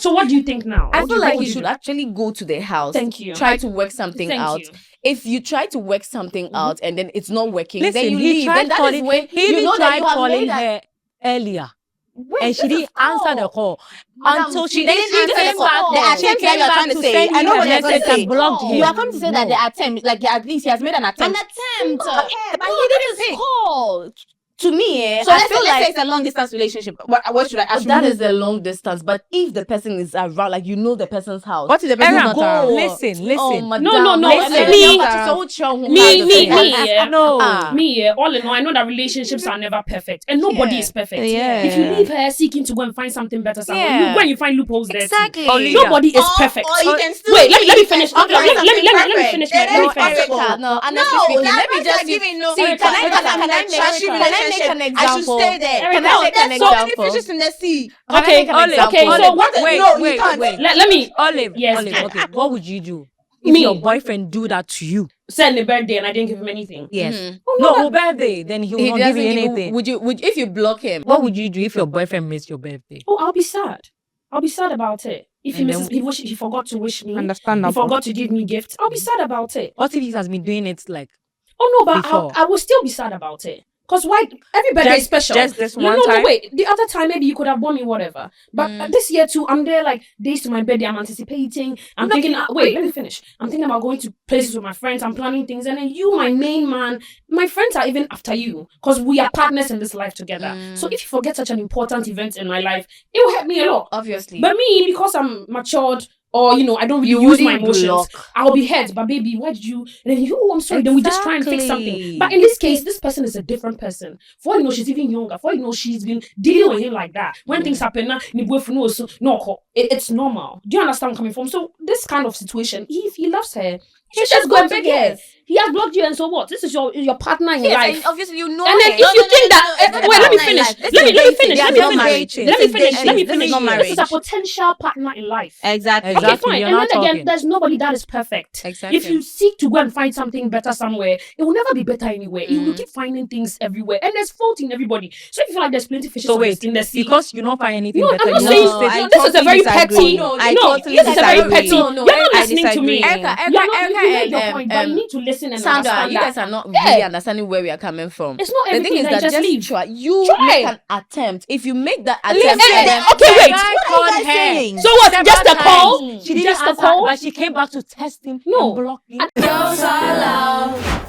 So what do you think now? I feel like you should actually go to their house. Thank you. Try to work something out. If you try to work something out and then it's not working, then you leave. Then that is when you know that you have made her earlier. Wait, and she didn't answer the call until she didn't answer the call. The attempt that you are trying to say. I know what you're going to say. Blocked him. You are coming to say that the attempt, like at least he has made an attempt. But he didn't call. To me, so let's say it's a long distance relationship. What should I? That is a long distance. But if the person is around, like you know the person's house, what is the person not around? Listen. No. Me. All in all, I know that relationships are never perfect, and nobody is perfect. Yeah. If you leave her seeking to go and find something better somewhere, you go and you find loopholes there. Exactly. Nobody is perfect. Or you can still wait. Let me finish. Let me finish. No. Let me just give me no. Can I make an example? I should stay there. Can I make an example? So many fishes in the sea. Okay. So what? Wait. Let me. Olive. Yes. Olive. Okay. What would you do if your boyfriend do that to you? Send a birthday and I didn't give him anything. Yes. No birthday. Then he will not give you anything. Would if you block him? What would you do if your boyfriend missed your birthday? Oh, I'll be sad. I'll be sad about it. If he misses, he forgot to wish me. Understandable. He forgot to give me gifts. I'll be sad about it. What if he has been doing it like? Oh no, but I will still be sad about it. Because why? Every birthday is special. Just this one time? No, wait. The other time, maybe you could have bought me whatever. But this year too, I'm there like days to my birthday. I'm anticipating. I'm thinking, wait, let me finish. I'm thinking about going to places with my friends. I'm planning things. And then you, my main man, my friends are even after you. Because we are partners in this life together. So if you forget such an important event in my life, it will help me a lot. Obviously. But me, because I'm matured, or I don't really use my emotions, I'll be hurt. But baby, why did you? And then I'm sorry. Then we just try and fix something. But in this case, this person is a different person. For she's even younger. For she's been dealing with him like that. When things happen, it's normal. Do you understand where I'm coming from? So this kind of situation, if he loves her, he just go and beg her. He has blocked you, and so what? This is your partner in life. And obviously, you know. And then if you think that, wait, let me finish. Let me finish. This is a potential partner in life. Exactly. Okay, fine. And then again, there's nobody that is perfect. Exactly. If you seek to go and find something better somewhere, it will never be better anywhere. You will keep finding things everywhere, and there's fault in everybody. So if you feel like there's plenty of fishes in the sea, because you don't find anything better. I'm not saying this is a very petty. This is a very petty. You're not listening to me. But you need to listen and understand. You guys are not really understanding where we are coming from. It's not everything. The thing is that just leave. try. Make an attempt. If you make that attempt, okay, wait. What are you saying? So what? Just a call? She didn't answer, but she came back to test him. No. And block him. Girls are loud.